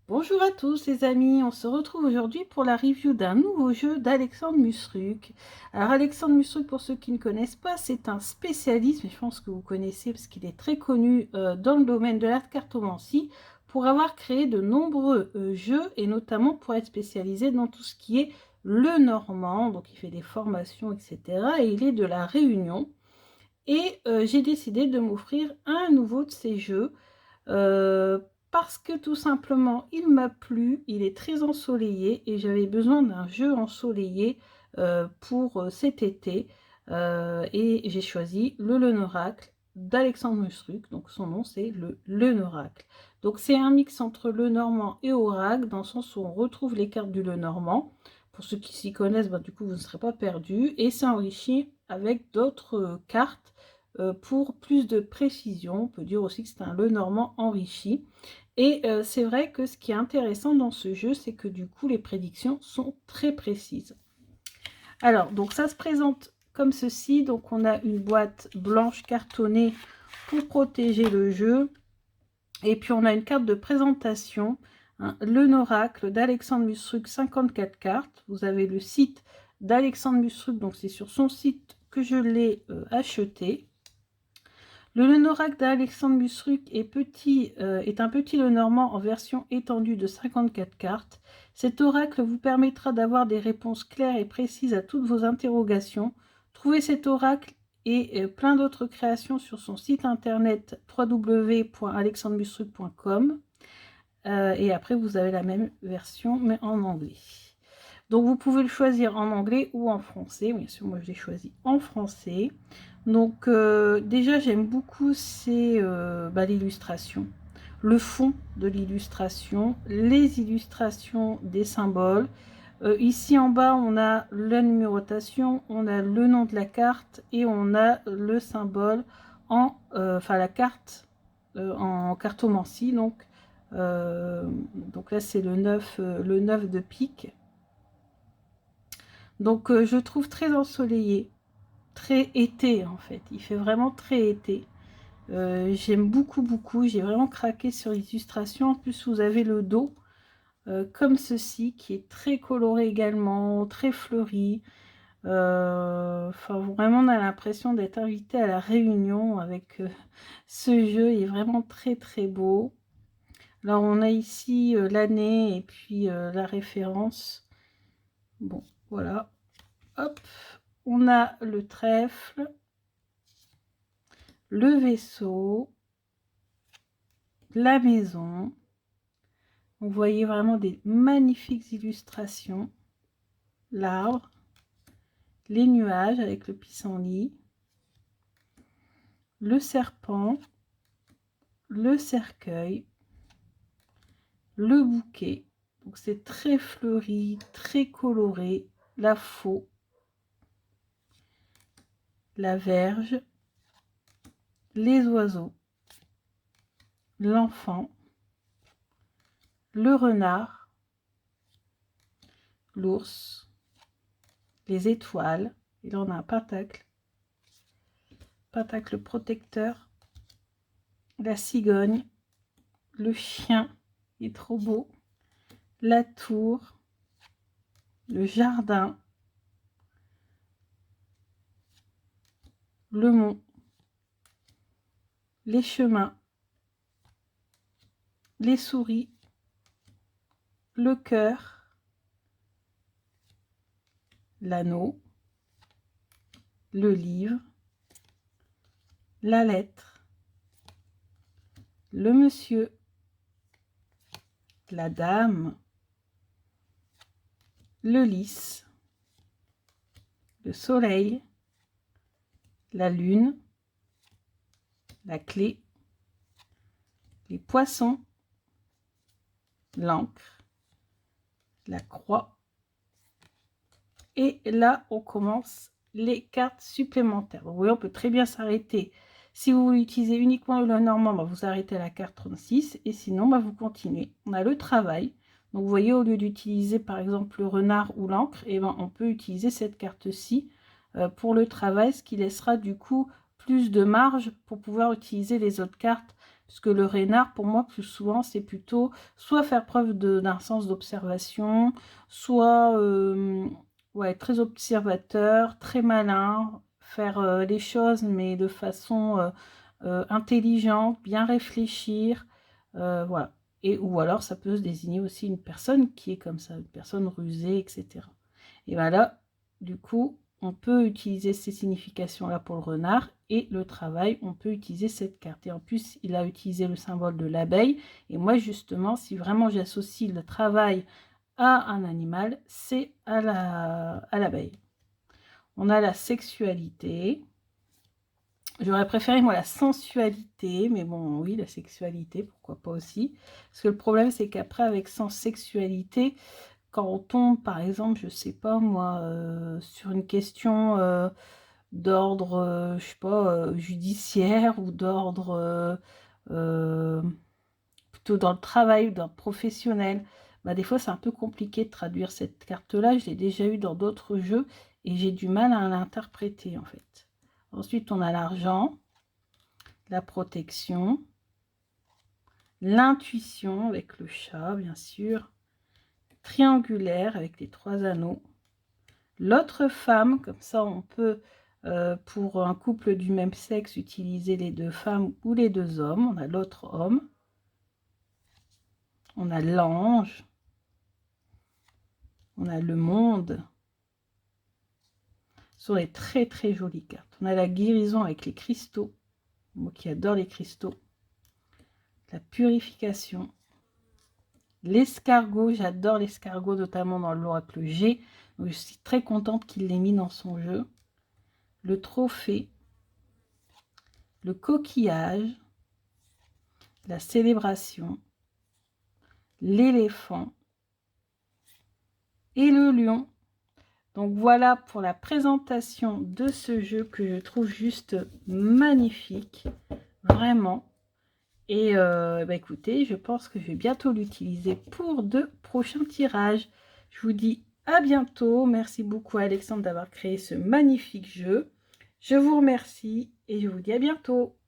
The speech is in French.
Bonjour à tous les amis, on se retrouve aujourd'hui pour la review d'un nouveau jeu d'Alexandre Musruc. Alors Alexandre Musruc, pour ceux qui ne connaissent pas, c'est un spécialiste, mais je pense que vous connaissez parce qu'il est très connu dans le domaine de la cartomancie, pour avoir créé de nombreux jeux et notamment pour être spécialisé dans tout ce qui est le normand, donc il fait des formations, etc. Et il est de la Réunion. Et j'ai décidé de m'offrir un nouveau de ces jeux. Parce que tout simplement il m'a plu, il est très ensoleillé et j'avais besoin d'un jeu ensoleillé pour cet été, et j'ai choisi le Leunoracle d'Alexandre Musruc. Donc son nom c'est le Leunoracle. Donc c'est un mix entre le normand et oracle, dans le sens où on retrouve les cartes du Lenormand. Pour ceux qui s'y connaissent, du coup vous ne serez pas perdus, et c'est enrichi avec d'autres cartes pour plus de précision. On peut dire aussi que c'est un Lenormand enrichi. Et c'est vrai que ce qui est intéressant dans ce jeu, c'est que du coup, les prédictions sont très précises. Alors, donc ça se présente comme ceci. Donc, on a une boîte blanche cartonnée pour protéger le jeu. Et puis, on a une carte de présentation, hein, Leunoracle d'Alexandre Musruc, 54 cartes. Vous avez le site d'Alexandre Musruc, donc c'est sur son site que je l'ai acheté. Le Leunoracle d'Alexandre Musruc est un petit Lenormand en version étendue de 54 cartes. Cet oracle vous permettra d'avoir des réponses claires et précises à toutes vos interrogations. Trouvez cet oracle et plein d'autres créations sur son site internet www.alexandremusruc.com. Et après, vous avez la même version, mais en anglais. Donc, vous pouvez le choisir en anglais ou en français. Bien sûr, moi, je l'ai choisi en français. Donc, déjà, j'aime beaucoup l'illustration. Le fond de l'illustration, les illustrations des symboles. Ici, en bas, on a la numérotation, on a le nom de la carte et on a le symbole la carte en cartomancie. Donc là, c'est le 9 de pique. Donc, je trouve très ensoleillé, très été en fait. Il fait vraiment très été. J'aime beaucoup. J'ai vraiment craqué sur l'illustration. En plus, vous avez le dos comme ceci, qui est très coloré également, très fleuri. Enfin, vraiment, on a l'impression d'être invité à la Réunion avec ce jeu. Il est vraiment très beau. Alors, on a ici l'année et puis la référence. Bon, voilà. Hop, on a le trèfle, le vaisseau, la maison. Vous voyez vraiment des magnifiques illustrations. L'arbre, les nuages avec le pissenlit, le serpent, le cercueil, le bouquet. Donc c'est très fleuri, très coloré. La faux, la verge, les oiseaux, l'enfant, le renard, l'ours, les étoiles. Et là on a un pentacle protecteur, la cigogne, le chien, il est trop beau, la tour, le jardin, le mont, les chemins, les souris, le cœur, l'anneau, le livre, la lettre, le monsieur, la dame, le lys, le soleil, la lune, la clé, les poissons, l'encre, la croix. Et là, on commence les cartes supplémentaires. Vous voyez, on peut très bien s'arrêter. Si vous voulez utiliser uniquement le Lenormand, vous arrêtez à la carte 36. Et sinon, vous continuez. On a le travail. Donc, vous voyez, au lieu d'utiliser, par exemple, le renard ou l'encre, on peut utiliser cette carte-ci pour le travail, ce qui laissera du coup plus de marge pour pouvoir utiliser les autres cartes Puisque le renard, pour moi, plus souvent, c'est plutôt soit faire preuve d'un sens d'observation, soit ouais, très observateur, très malin, faire les choses, mais de façon intelligente, bien réfléchir, voilà. Ou alors, ça peut se désigner aussi une personne qui est comme ça, une personne rusée, etc. Et voilà, du coup, on peut utiliser ces significations-là pour le renard, et le travail, on peut utiliser cette carte. Et en plus, il a utilisé le symbole de l'abeille, et moi, justement, si vraiment j'associe le travail à un animal, c'est à l'abeille. On a la sexualité. J'aurais préféré, moi, la sensualité, mais bon, oui, la sexualité, pourquoi pas aussi. Parce que le problème, c'est qu'après, avec sans sexualité, quand on tombe, par exemple, je sais pas, moi, sur une question d'ordre, je sais pas, judiciaire ou d'ordre euh, plutôt dans le travail, dans le professionnel, bah, des fois, c'est un peu compliqué de traduire cette carte-là. Je l'ai déjà eu dans d'autres jeux et j'ai du mal à l'interpréter, en fait. Ensuite, on a l'argent, la protection, l'intuition avec le chat, bien sûr, triangulaire avec les 3 anneaux, l'autre femme, comme ça on peut, pour un couple du même sexe, utiliser les 2 femmes ou les 2 hommes. On a l'autre homme, on a l'ange, on a le monde. Ce sont des très très jolies cartes. On a la guérison avec les cristaux, moi qui adore les cristaux, la purification, l'escargot, j'adore l'escargot, notamment dans l'oracle G, donc je suis très contente qu'il l'ait mis dans son jeu, le trophée, le coquillage, la célébration, l'éléphant et le lion. Donc voilà pour la présentation de ce jeu que je trouve juste magnifique, vraiment. Et bah écoutez, je pense que je vais bientôt l'utiliser pour de prochains tirages. Je vous dis à bientôt. Merci beaucoup à Alexandre d'avoir créé ce magnifique jeu. Je vous remercie et je vous dis à bientôt.